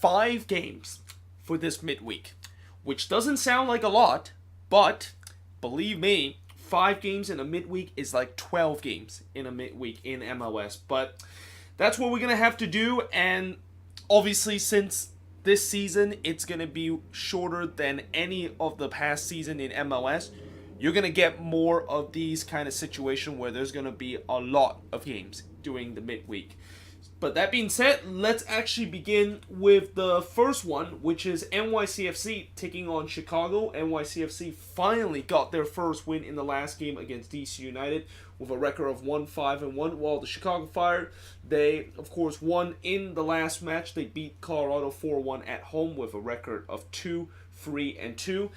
5 games for this midweek, which doesn't sound like a lot, but believe me, 5 games in a midweek is like 12 games in a midweek in MLS. But that's what we're going to have to do, and obviously since this season it's going to be shorter than any of the past season in MLS, you're going to get more of these kind of situations where there's going to be a lot of games during the midweek. But that being said, let's actually begin with the first one, which is NYCFC taking on Chicago. NYCFC finally got their first win in the last game against DC United with a record of 1-5-1. While the Chicago Fire, they of course won in the last match. They beat Colorado 4-1 at home with a record of 2-3-2.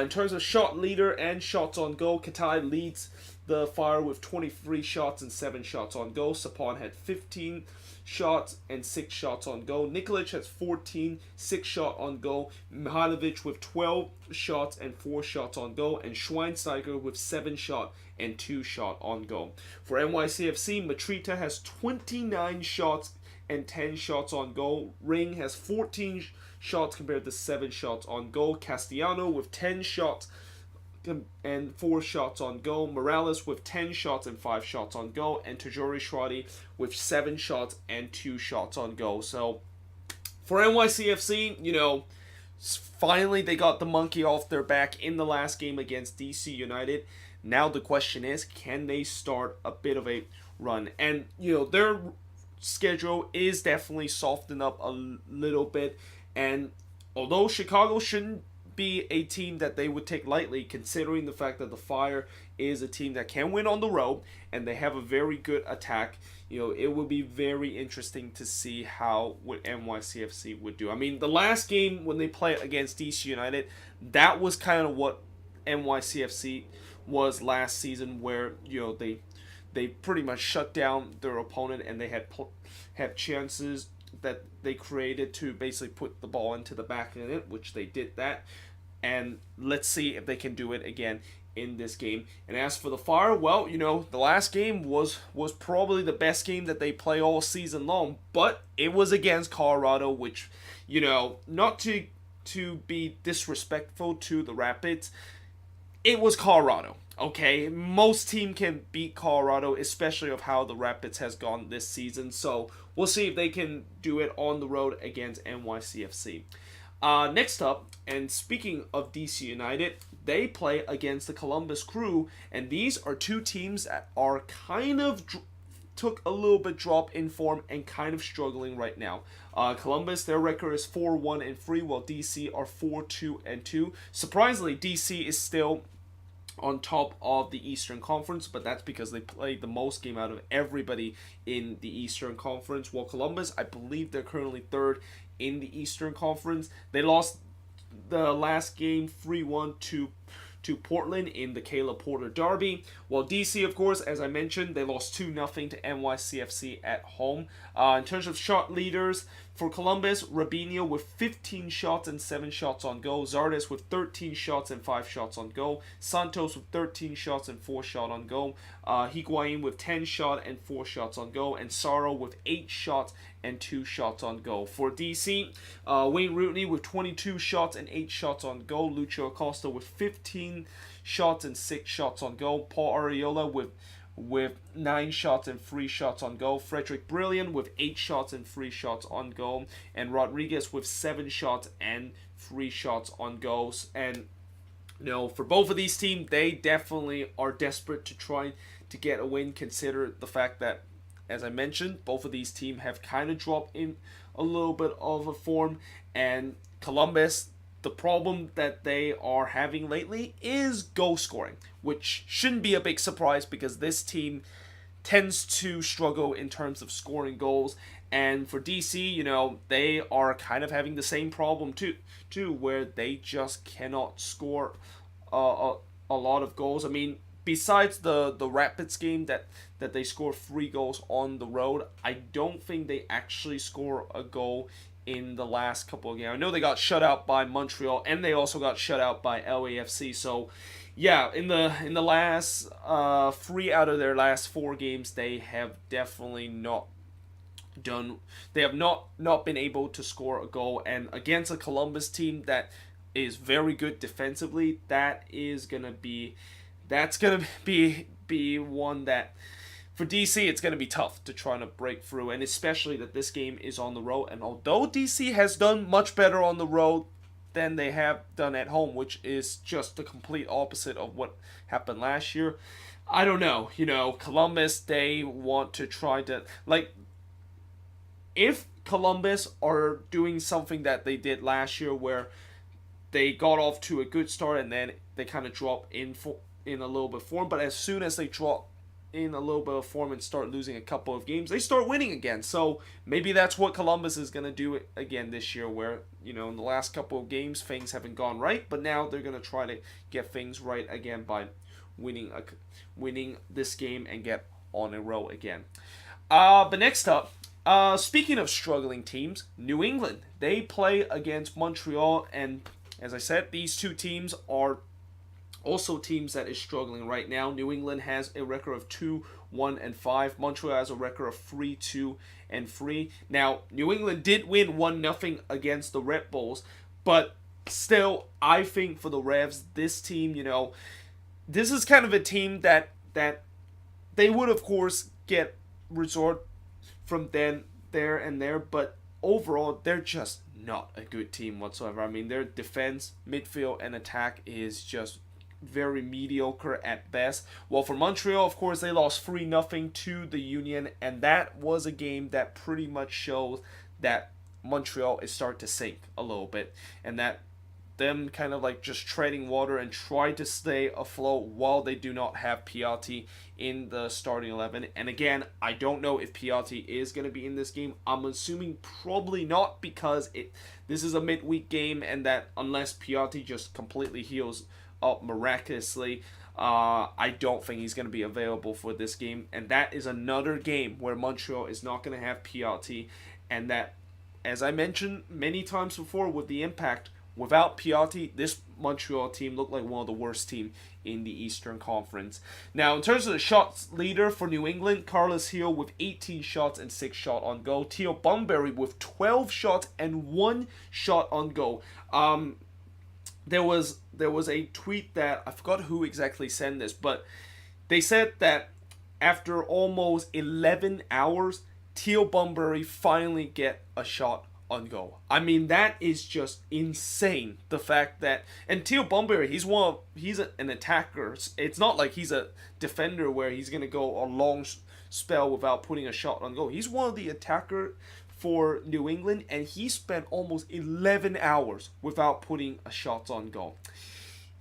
In terms of shot leader and shots on goal, Katai leads the Fire with 23 shots and 7 shots on goal. Sapon had 15 shots and 6 shots on goal. Nikolic has 14, 6 shot on goal. Mihailovic with 12 shots and 4 shots on goal. And Schweinsteiger with 7 shot and 2 shot on goal. For NYCFC, Matrita has 29 shots and 10 shots on goal. Ring has 14 shots compared to 7 shots on goal. Castellano with 10 shots and 4 shots on goal. Morales with 10 shots and 5 shots on goal. And Tajori Shradi with 7 shots and 2 shots on goal. So for NYCFC, finally they got the monkey off their back in the last game against DC United. Now the question is, can they start a bit of a run? And their schedule is definitely softened up a little bit. And although Chicago shouldn't be a team that they would take lightly, considering the fact that the Fire is a team that can win on the road and they have a very good attack, it will be very interesting to see how what NYCFC would do. I mean, the last game when they played against DC United, that was kind of what NYCFC was last season, where they pretty much shut down their opponent and they had chances that they created to basically put the ball into the back of it, which they did that. And let's see if they can do it again in this game. And as for the Fire, well, the last game was probably the best game that they play all season long, but it was against Colorado, which, not to be disrespectful to the Rapids, it was Colorado. Okay, most team can beat Colorado, especially of how the Rapids has gone this season. So we'll see if they can do it on the road against NYCFC. Next up, and speaking of DC United, they play against the Columbus Crew, and these are two teams that are kind of took a little bit drop in form and kind of struggling right now. Columbus, their record is 4-1-3, while DC are 4-2-2. Surprisingly, DC is still on top of the Eastern Conference, but that's because they played the most game out of everybody in the Eastern Conference, while Columbus, I believe they're currently third in the Eastern Conference. They lost the last game 3-1 to Portland in the Caleb Porter Derby, while DC, of course, as I mentioned, they lost 2-0 to NYCFC at home. In terms of shot leaders, for Columbus, Rabinho with 15 shots and 7 shots on goal. Zardes with 13 shots and 5 shots on goal. Santos with 13 shots and 4 shots on goal. Higuain with 10 shots and 4 shots on goal. And Saro with 8 shots and 2 shots on goal. For DC, Wayne Rooney with 22 shots and 8 shots on goal. Lucho Acosta with 15 shots and 6 shots on goal. Paul Arriola with 9 shots and 3 shots on goal. Frederick Brilliant with 8 shots and 3 shots on goal. And Rodriguez with 7 shots and 3 shots on goals. And for both of these teams, they definitely are desperate to try to get a win, consider the fact that, as I mentioned, both of these teams have kind of dropped in a little bit of a form. And Columbus, the problem that they are having lately is goal scoring, which shouldn't be a big surprise because this team tends to struggle in terms of scoring goals. And for DC, they are kind of having the same problem too, where they just cannot score a lot of goals. I mean, besides the Rapids game that they score 3 goals on the road, I don't think they actually score a goal in the last couple of games. I know they got shut out by Montreal, and they also got shut out by LAFC. So, yeah, in the last 3 out of their last 4 games, they have definitely not done. They have not been able to score a goal, and against a Columbus team that is very good defensively, that's gonna be one that for DC it's gonna be tough to try to break through, and especially that this game is on the road. And although DC has done much better on the road than they have done at home, which is just the complete opposite of what happened last year, I don't know. Columbus, they want to try to, like, if Columbus are doing something that they did last year where they got off to a good start and then they kind of drop in a little bit of form, but as soon as they drop in a little bit of form and start losing a couple of games, they start winning again. So maybe that's what Columbus is going to do again this year, where, in the last couple of games things haven't gone right, but now they're going to try to get things right again by winning this game and get on a roll again. But next up, speaking of struggling teams, New England, they play against Montreal, and as I said, these two teams are also teams that is struggling right now. New England has a record of 2-1-5. Montreal has a record of 3-2-3. Now, New England did win 1-0 against the Red Bulls, but still, I think for the Revs, this team, this is kind of a team that they would, of course, get resort from there and there, but overall, they're just not a good team whatsoever. I mean, their defense, midfield, and attack is just very mediocre at best. Well, for Montreal, of course, they lost 3-0 to the Union, and that was a game that pretty much shows that Montreal is starting to sink a little bit, and that them kind of like just treading water and try to stay afloat while they do not have Piatti in the starting 11. And again, I don't know if Piatti is going to be in this game. I'm assuming probably not, because this is a midweek game, and that unless Piatti just completely heals up miraculously, I don't think he's going to be available for this game. And that is another game where Montreal is not going to have Piatti, and that, as I mentioned many times before with the Impact, without Piatti, this Montreal team looked like one of the worst teams in the Eastern Conference. Now, in terms of the shots leader for New England, Carlos Hill with 18 shots and 6 shots on goal. Theo Bunbury with 12 shots and 1 shot on goal. There was a tweet that, I forgot who exactly sent this, but they said that after almost 11 hours, Theo Bunbury finally get a shot on goal. I mean, that is just insane. The fact that, and Theo Bunbury, he's an attacker. It's not like he's a defender where he's gonna go a long spell without putting a shot on goal. He's one of the attacker for New England, and he spent almost 11 hours without putting a shot on goal.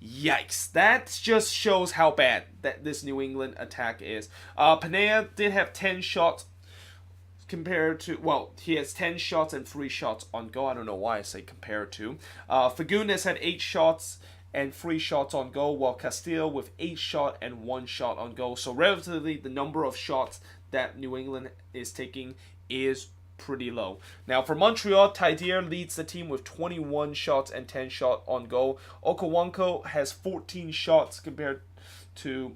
Yikes. That just shows how bad that this New England attack is. Panea did have 10 shots compared to, well, he has 10 shots and 3 shots on goal. I don't know why I say compared to. Fagundes had 8 shots and 3 shots on goal, while Castillo with 8 shots and 1 shot on goal. So relatively, the number of shots that New England is taking is pretty low. Now for Montreal, Taidier leads the team with 21 shots and 10 shots on goal. Okawanko has 14 shots compared to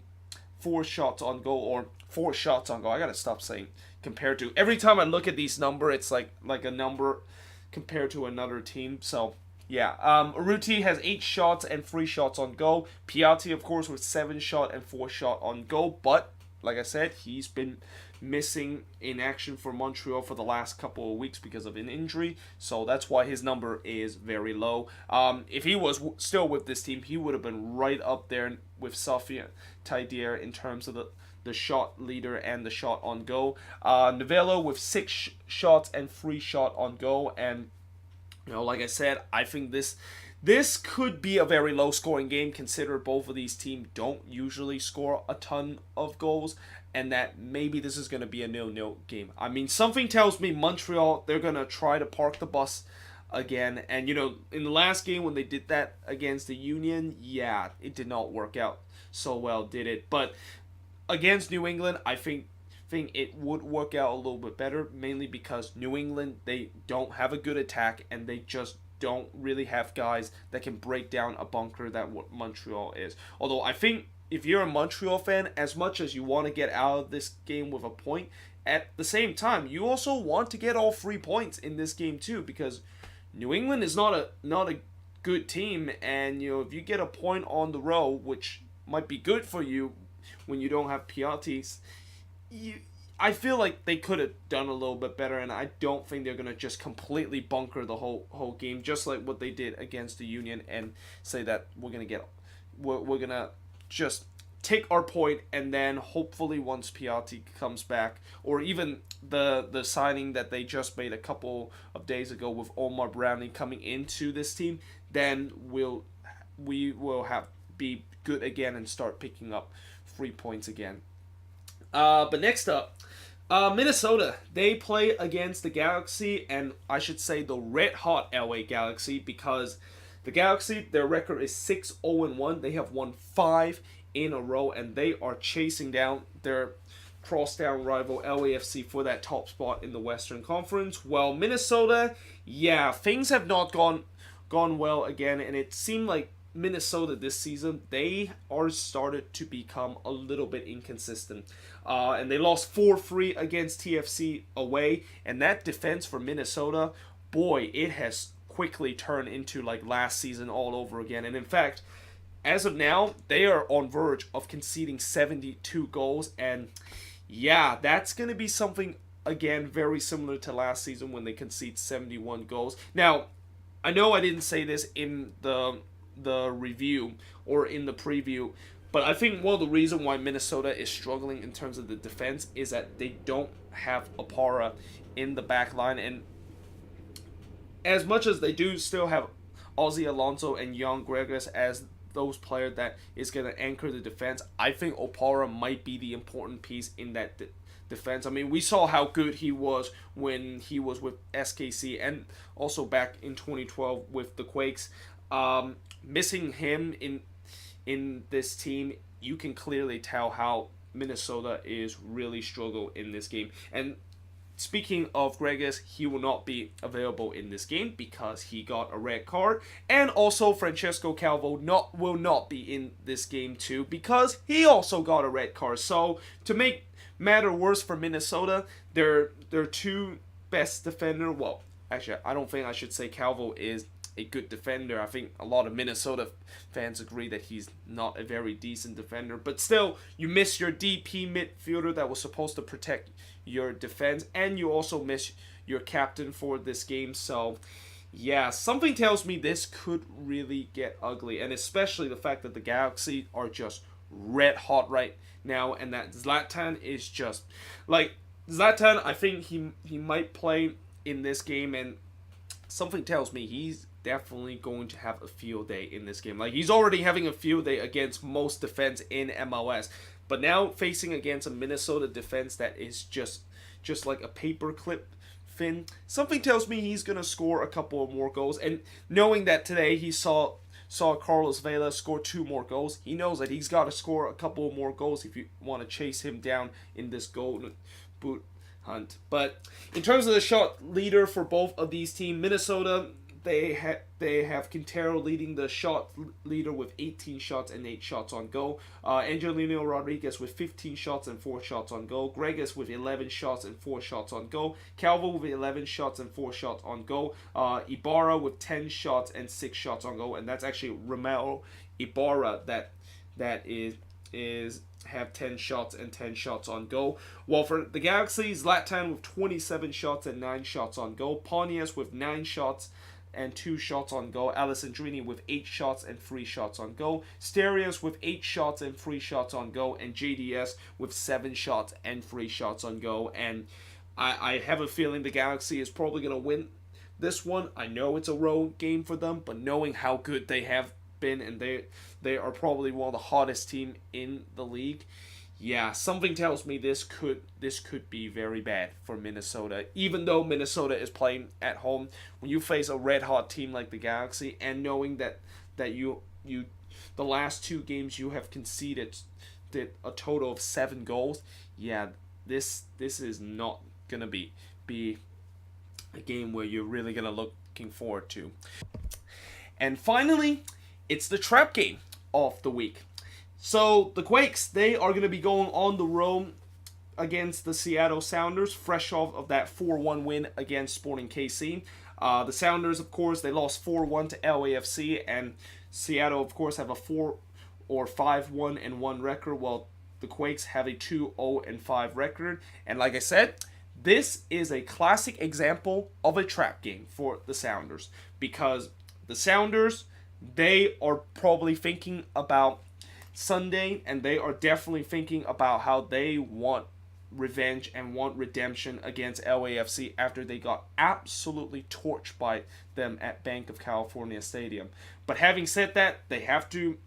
4 shots on goal, or 4 shots on goal. I gotta stop saying compared to. Every time I look at these numbers, it's like a number compared to another team. So yeah, Urruti has 8 shots and 3 shots on goal. Piatti, of course, with 7 shots and 4 shots on goal, but like I said, he's been missing in action for Montreal for the last couple of weeks because of an injury, so that's why his number is very low. If he was still with this team, he would have been right up there with Safia Taidier in terms of the shot leader and the shot on goal. Novello with 6 shots and 3 shots on goal, and like I said, I think this could be a very low-scoring game, considering both of these teams don't usually score a ton of goals, and that maybe this is going to be a 0-0 game. I mean, something tells me Montreal, they're going to try to park the bus again. And, in the last game when they did that against the Union, yeah, it did not work out so well, did it? But against New England, I think it would work out a little bit better, mainly because New England, they don't have a good attack, and they just don't really have guys that can break down a bunker that what Montreal is. Although I think if you're a Montreal fan, as much as you want to get out of this game with a point, at the same time, you also want to get all 3 points in this game too, because New England is not a good team, and if you get a point on the road, which might be good for you when you don't have Piatis, I feel like they could have done a little bit better, and I don't think they're gonna just completely bunker the whole game, just like what they did against the Union, and say that we're gonna just take our point, and then hopefully once Piatti comes back, or even the signing that they just made a couple of days ago with Omar Browning coming into this team, then we will be good again and start picking up 3 points again. But next up, Minnesota. They play against the Galaxy, and I should say the red-hot LA Galaxy, because the Galaxy, their record is 6-0-1. They have won 5 in a row, and they are chasing down their crosstown rival LAFC for that top spot in the Western Conference. Well, Minnesota, things have not gone well again, and it seemed like Minnesota this season, they are started to become a little bit inconsistent. And they lost 4-3 against TFC away, and that defense for Minnesota, boy, it has quickly turned into like last season all over again. And in fact, as of now, they are on verge of conceding 72 goals, and that's going to be something, again, very similar to last season when they concede 71 goals. Now, I know I didn't say this in the review or in the preview, but I think one of the reasons why Minnesota is struggling in terms of the defense is that they don't have Opara in the back line, and as much as they do still have Ozzy Alonso and Jan Gregus as those players that is going to anchor the defense, I think Opara might be the important piece in that defense. I mean, we saw how good he was when he was with SKC, and also back in 2012 with the Quakes. Missing him in this team, you can clearly tell how Minnesota is really struggle in this game. And speaking of Gregus, he will not be available in this game because he got a red card. And also Francesco Calvo will not be in this game too because he also got a red card. So to make matter worse for Minnesota, their two best defender, well, actually I don't think I should say Calvo is a good defender. I think a lot of Minnesota fans agree that he's not a very decent defender, but still, you miss your DP midfielder that was supposed to protect your defense, and you also miss your captain for this game. So something tells me this could really get ugly, and especially the fact that the Galaxy are just red hot right now, and that Zlatan is just like Zlatan. I think he might play in this game, and something tells me he's definitely going to have a field day in this game. Like, he's already having a field day against most defense in MLS, but now facing against a Minnesota defense that is just like a paperclip fin, something tells me he's going to score a couple of more goals. And knowing that today he saw Carlos Vela score 2 more goals, he knows that he's got to score a couple of more goals if you want to chase him down in this golden boot hunt. But in terms of the shot leader for both of these teams, Minnesota, they have Quintero leading the shot leader with 18 shots and 8 shots on goal. Angelino Rodriguez with 15 shots and 4 shots on goal. Gregus with 11 shots and 4 shots on goal. Calvo with 11 shots and 4 shots on goal. Ibarra with 10 shots and 6 shots on goal. And that's actually Romero Ibarra that is have 10 shots and 10 shots on goal. While for the Galaxy, Zlatan with 27 shots and 9 shots on goal. Pontius with 9 shots and 2 shots on goal. Alessandrini with 8 shots and 3 shots on goal. Sterios with 8 shots and 3 shots on goal. And JDS with 7 shots and 3 shots on goal. And I have a feeling the Galaxy is probably going to win this one. I know it's a road game for them, but knowing how good they have been, and they are probably one of the hottest team in the league, something tells me this could be very bad for Minnesota. Even though Minnesota is playing at home, when you face a red hot team like the Galaxy, and knowing that you the last 2 games you have conceded a total of 7 goals, this is not gonna be a game where you're really gonna looking forward to. And finally, it's the trap game of the week. So the Quakes, they are going to be going on the road against the Seattle Sounders, fresh off of that 4-1 win against Sporting KC. The Sounders, of course, they lost 4-1 to LAFC, and Seattle, of course, have a 5-1-1 record, while the Quakes have a 2-0-5 record. And like I said, this is a classic example of a trap game for the Sounders, because the Sounders, they are probably thinking about Sunday, and they are definitely thinking about how they want revenge and want redemption against LAFC after they got absolutely torched by them at Bank of California Stadium. But having said that, they have to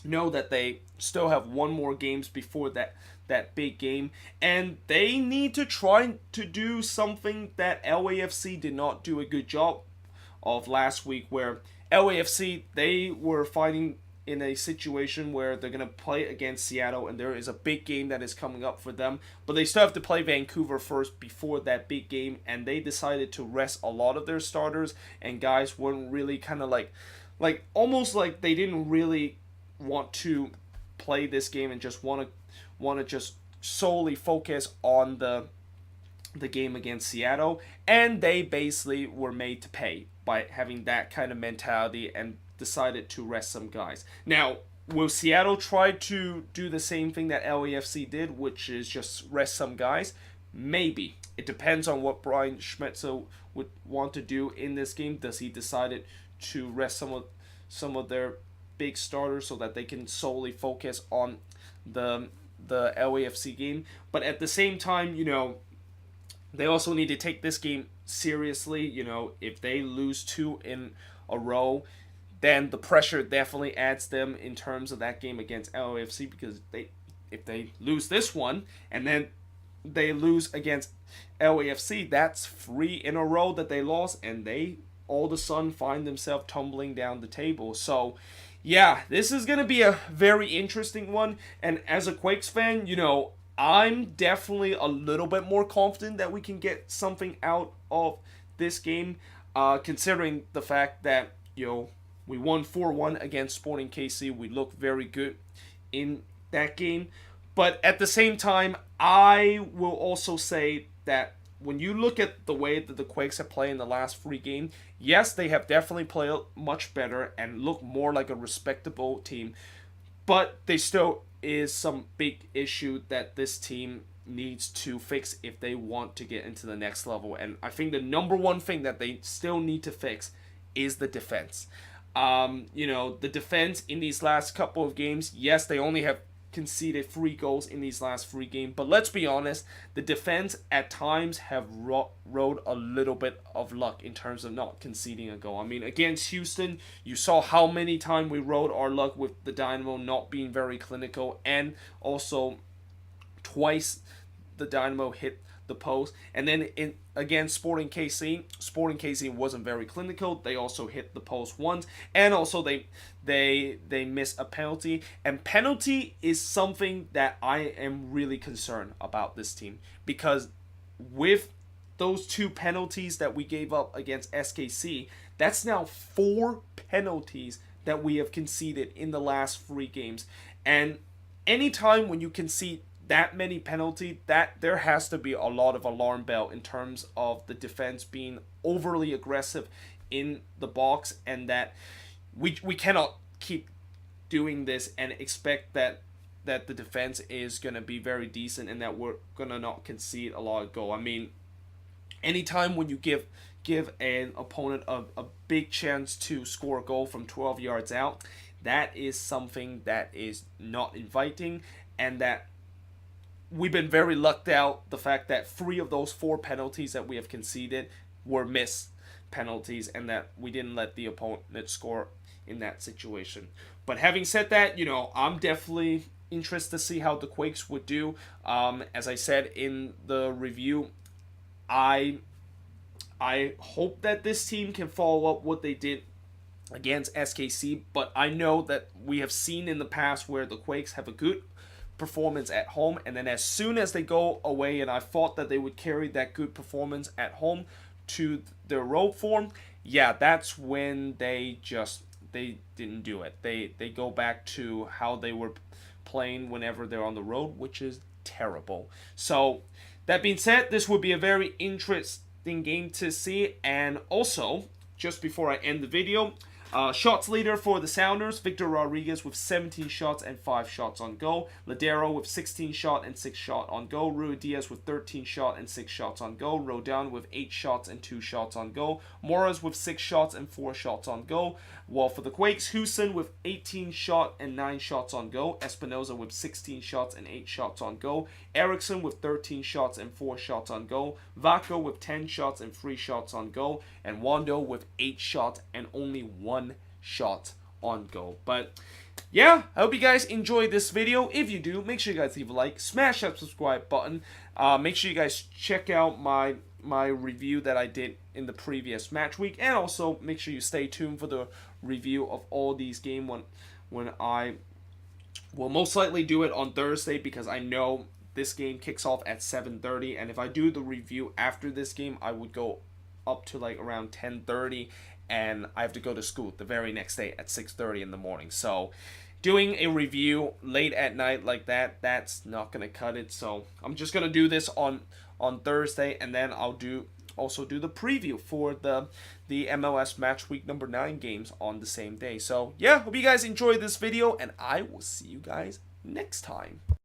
know that they still have one more games before that big game, and they need to try to do something that LAFC did not do a good job of last week, where LAFC, they were fighting in a situation where they're going to play against Seattle, and there is a big game that is coming up for them, but they still have to play Vancouver first before that big game, and they decided to rest a lot of their starters, and guys weren't really kind of like almost like they didn't really want to play this game and just want to just solely focus on the game against Seattle, and they basically were made to pay by having that kind of mentality and decided to rest some guys. Now, will Seattle try to do the same thing that LAFC did, which is just rest some guys? Maybe. It depends on what Brian Schmetzer would want to do in this game. Does he decide to rest some of their big starters so that they can solely focus on the LAFC game? But at the same time, they also need to take this game seriously. If they lose 2 in a row, then the pressure definitely adds them in terms of that game against LAFC, because if they lose this one and then they lose against LAFC, that's 3 in a row that they lost, and they all of a sudden find themselves tumbling down the table. So yeah, this is going to be a very interesting one, and as a Quakes fan, I'm definitely a little bit more confident that we can get something out of this game, considering the fact that, we won 4-1 against Sporting KC. We looked very good in that game. But at the same time, I will also say that when you look at the way that the Quakes have played in the last 3 games, yes, they have definitely played much better and look more like a respectable team. But there still is some big issue that this team needs to fix if they want to get into the next level. And I think the number one thing that they still need to fix is the defense. The defense in these last couple of games, yes, they only have conceded 3 goals in these last 3 games, but let's be honest, the defense at times have rode a little bit of luck in terms of not conceding a goal. I mean, against Houston, you saw how many times we rode our luck with the Dynamo not being very clinical, and also twice the Dynamo hit the post. And then against Sporting KC wasn't very clinical. They also hit the post once, and also they missed a penalty. And penalty is something that I am really concerned about this team, because with those 2 penalties that we gave up against SKC, that's now 4 penalties that we have conceded in the last 3 games. And anytime when you concede that many penalty, that there has to be a lot of alarm bell in terms of the defense being overly aggressive in the box, and that we cannot keep doing this and expect that the defense is going to be very decent and that we're going to not concede a lot of goal. I mean, anytime when you give an opponent a big chance to score a goal from 12 yards out, that is something that is not inviting, and that we've been very lucked out, the fact that 3 of those 4 penalties that we have conceded were missed penalties, and that we didn't let the opponent score in that situation. But having said that, I'm definitely interested to see how the Quakes would do. As I said in the review, I hope that this team can follow up what they did against SKC, but I know that we have seen in the past where the Quakes have a good performance at home, and then as soon as they go away, and I thought that they would carry that good performance at home to their road form, that's when they didn't do it. They go back to how they were playing whenever they're on the road, which is terrible. So that being said, this would be a very interesting game to see. And also, just before I end the video, shots leader for the Sounders, Victor Rodriguez with 17 shots and 5 shots on goal. Ladero with 16 shot and 6 shot on goal. Rui Diaz with 13 shot and 6 shots on goal. Rodon with 8 shots and 2 shots on goal. Morris with 6 shots and 4 shots on goal. While for the Quakes, Houston with 18 shot and 9 shots on goal. Espinoza with 16 shots and 8 shots on goal. Eriksson with 13 shots and 4 shots on goal. Vaco with 10 shots and 3 shots on goal. And Wando with 8 shots and only 1 shot on goal. But yeah, I hope you guys enjoyed this video. If you do, make sure you guys leave a like, smash that subscribe button. Make sure you guys check out my review that I did in the previous match week, and also make sure you stay tuned for the review of all these games when I will most likely do it on Thursday, because I know this game kicks off at 7:30, and if I do the review after this game, I would go up to like around 10:30, and I have to go to school the very next day at 6:30 in the morning. So doing a review late at night like that, that's not gonna cut it. So I'm just gonna do this on Thursday, and then I'll also do the preview for the MLS Matchweek number 9 games on the same day. So yeah, hope you guys enjoyed this video, and I will see you guys next time.